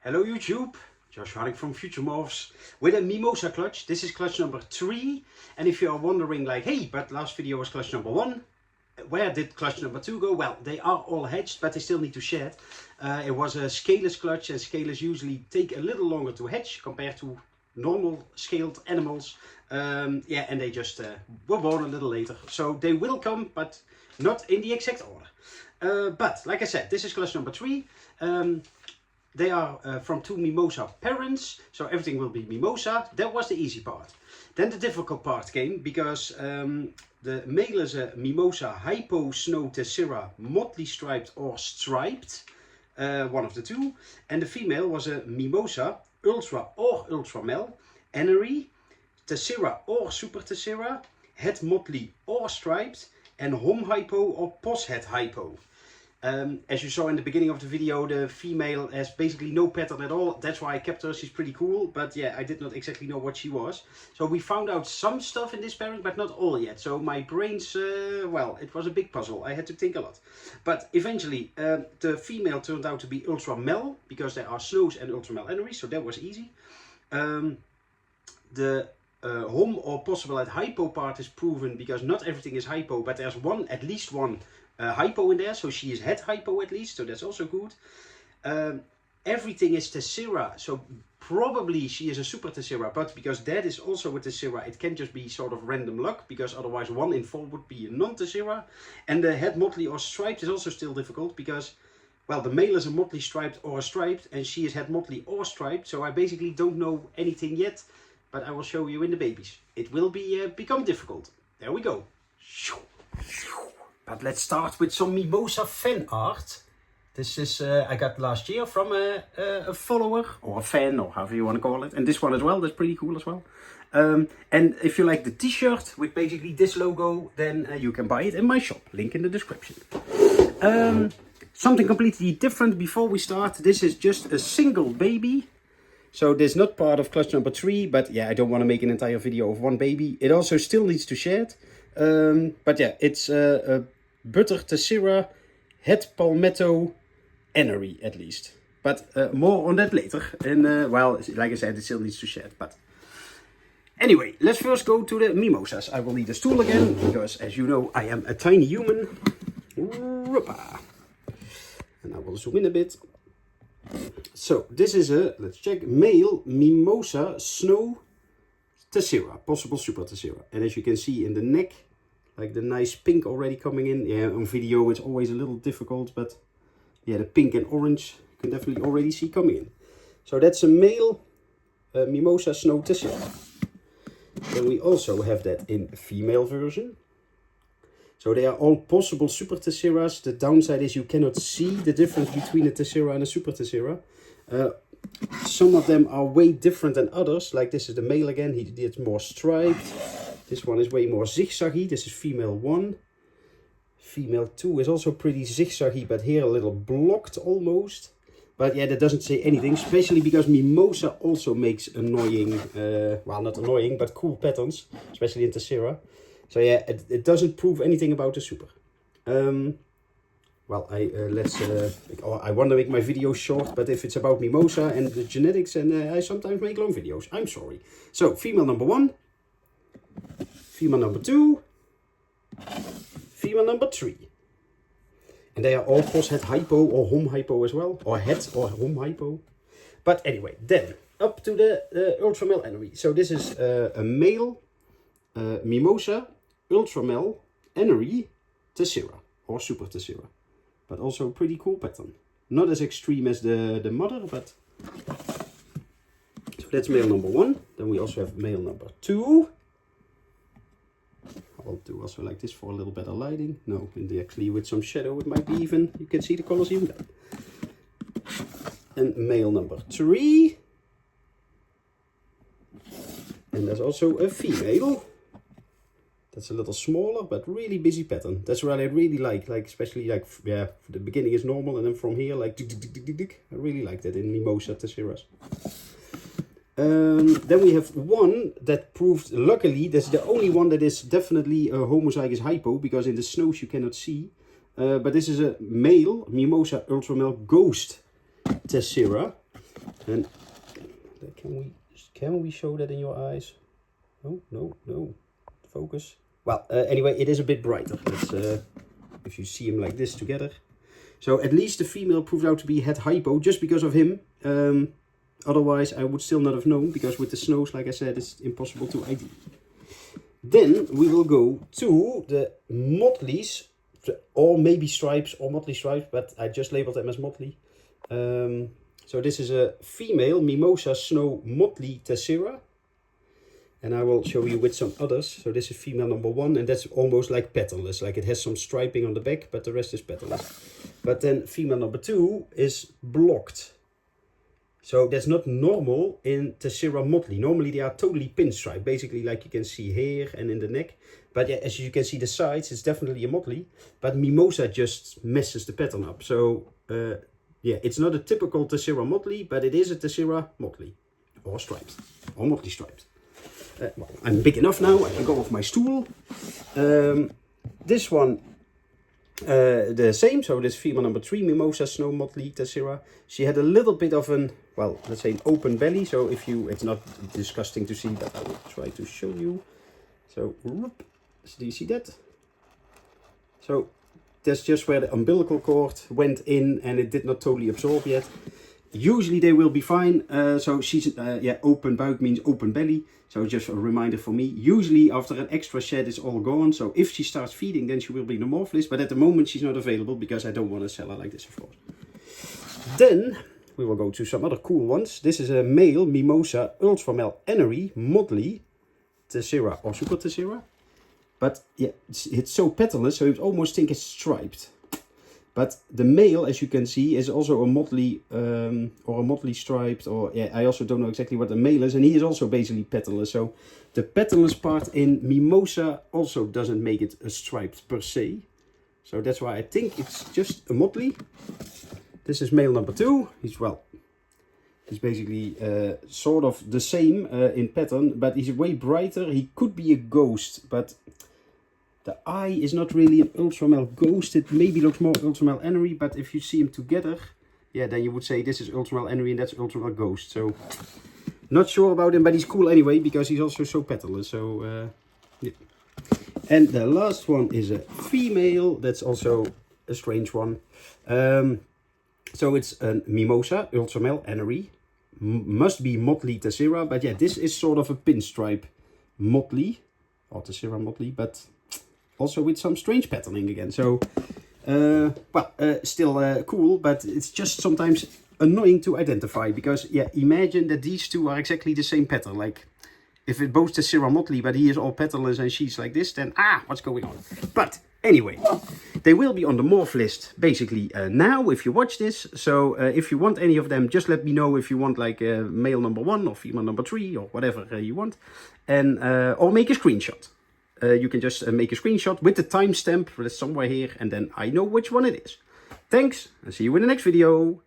Hello YouTube, Josh running from FutureMorphs with a Mimosa clutch. This is clutch number 3, and if you are wondering like, hey, but last video was clutch number 1, where did clutch number 2 go? Well, they are all hatched, but they still need to shed. It was a scaleless clutch, and scalers usually take a little longer to hatch compared to normal scaled animals. And they just were born a little later. So they will come, but not in the exact order. But like I said, this is clutch number 3. They are from 2 Mimosa parents, so everything will be Mimosa. That was the easy part. Then the difficult part came because the male is a Mimosa Hypo Snow Tessera Motley striped or striped, one of the two. And the female was a Mimosa Ultra or Ultramel, Anery, Tessera or Super Tessera, Het Motley or striped, and Hom Hypo or Pos Het Hypo. As you saw in the beginning of the video, the female has basically no pattern at all. That's why I kept her. She's pretty cool, but yeah, I did not exactly know what she was. So we found out some stuff in this pairing, but not all yet. So my brains, well, it was a big puzzle. I had to think a lot. But eventually, the female turned out to be Ultramel, because there are Snows and Ultramel Anery, so that was easy. The Hom or possible at Hypo part is proven, because not everything is Hypo, but there's at least one Hypo in there, so she is Het Hypo at least, so that's also good. Everything is Tessera, so probably she is a Super Tessera, but because that is also a Tessera, it can just be sort of random luck, because otherwise 1 in 4 would be a non-Tessera. And the Het Motley or striped is also still difficult, because, well, the male is a Motley striped or a striped, and she is Het Motley or striped, so I basically don't know anything yet, but I will show you in the babies. It will become difficult. There we go. But let's start with some Mimosa fan art. This is I got last year from a follower or a fan, or however you want to call it. And this one as well, that's pretty cool as well. And if you like the t-shirt with basically this logo, then you can buy it in my shop. Link in the description. Something completely different before we start. This is just a single baby. So this is not part of clutch number 3, but yeah, I don't want to make an entire video of one baby. It also still needs to shed. But yeah, it's a Butter Tessera Het Palmetto Anery at least. But more on that later. And well, like I said, it still needs to shed. But anyway, let's first go to the Mimosas. I will need a stool again, because as you know, I am a tiny human. And I will zoom in a bit. So this is a, let's check, male Mimosa Snow Tessera, possible Super Tessera. And as you can see in the neck, like the nice pink already coming in. Yeah, on video it's always a little difficult, but yeah, the pink and orange you can definitely already see coming in. So that's a male Mimosa Snow Tessera. Then we also have that in a female version. So they are all possible Super Tesseras. The downside is you cannot see the difference between a Tessera and a Super Tessera. Some of them are way different than others. Like this is the male again, he did more striped. This one is way more zigzaggy. This is female 1. Female 2 is also pretty zigzaggy, but here a little blocked almost. But yeah, that doesn't say anything, especially because Mimosa also makes annoying, well, not annoying, but cool patterns, especially in Tessera. So yeah, it doesn't prove anything about the Super. Well, I want to make my videos short, but if it's about Mimosa and the genetics, and I sometimes make long videos, I'm sorry. So, female number 1, female number 2, female number 3. And they are all Pos Het Hypo or Hom Hypo as well, or Het or Hom Hypo. But anyway, then up to the Ultramel Anery. So this is a male Mimosa Ultramel Anery Tessera or Super Tessera. But also a pretty cool pattern. Not as extreme as the mother, but... So that's male number 1. Then we also have male number 2. I'll do also like this for a little better lighting. No, actually with some shadow it might be even, you can see the colors even better. And male number 3. And there's also a female. That's a little smaller, but really busy pattern. That's what I really like especially like, yeah, the beginning is normal, and then from here, like, I really like that in Mimosa Tesseras. Then we have one that proved, luckily, that's the only one that is definitely a homozygous hypo, because in the snows you cannot see. But this is a male Mimosa Ultramel Ghost Tessera. And can we show that in your eyes? No. Focus. Well, anyway, it is a bit brighter. Let's, if you see him like this together. So at least the female proved out to be het hypo just because of him. Otherwise, I would still not have known, because with the snows, like I said, it's impossible to ID. Then we will go to the Motleys, or maybe stripes, or Motley stripes, but I just labeled them as Motley. So this is a female Mimosa Snow Motley Tessera. And I will show you with some others. So this is female number 1, and that's almost like petalless. Like it has some striping on the back, but the rest is petalless. But then female number 2 is blocked. So that's not normal in Tessera Motley. Normally they are totally pinstripe, basically like you can see here and in the neck. But yeah, as you can see the sides, it's definitely a Motley. But Mimosa just messes the pattern up. So yeah, it's not a typical Tessera Motley, but it is a Tessera Motley. Or striped, or Motley striped. Well, I'm big enough now, I can go off my stool. This one, the same, so this female number 3, Mimosa Snow Motley Tessera. She had a little bit of an, well, let's say an open belly. So if you, it's not disgusting to see, but I will try to show you. So, do you see that? So that's just where the umbilical cord went in and it did not totally absorb yet. Usually they will be fine. So she's, yeah, open buik means open belly. So just a reminder for me. Usually after an extra shed it's all gone. So if she starts feeding, then she will be in the morph list. But at the moment she's not available because I don't want to sell her like this, of course. Then we will go to some other cool ones. This is a male Mimosa Ultramel Anery Motley Tessera or Super Tessera. But yeah, it's so petalless, so you almost think it's striped. But the male, as you can see, is also a Motley or a Motley striped, or yeah, I also don't know exactly what the male is, and he is also basically petalless. So the petalless part in Mimosa also doesn't make it a striped per se. So that's why I think it's just a Motley. This is male number 2. He's, well, he's basically sort of the same in pattern, but he's way brighter. He could be a ghost, but the eye is not really an Ultramel ghost. It maybe looks more Ultramel Anery, but if you see them together, yeah, then you would say this is Ultramel Anery and that's Ultramel Ghost. So, not sure about him, but he's cool anyway, because he's also so petalless. So, yeah. And the last one is a female. That's also a strange one. So it's a Mimosa Ultramel Anery. Must be Motley Tessera, but yeah, this is sort of a pinstripe Motley, or Tessera Motley, but also with some strange patterning again. So, well, still cool, but it's just sometimes annoying to identify, because, yeah, imagine that these two are exactly the same pattern. Like, if it both Tessera Motley, but he is all petalless and she's like this, then, what's going on? But, anyway, they will be on the morph list, basically, now, if you watch this. So, if you want any of them, just let me know if you want, like, male number 1 or female number 3, or whatever you want. And, or make a screenshot. You can just make a screenshot with the timestamp that's somewhere here, and then I know which one it is. Thanks, and see you in the next video.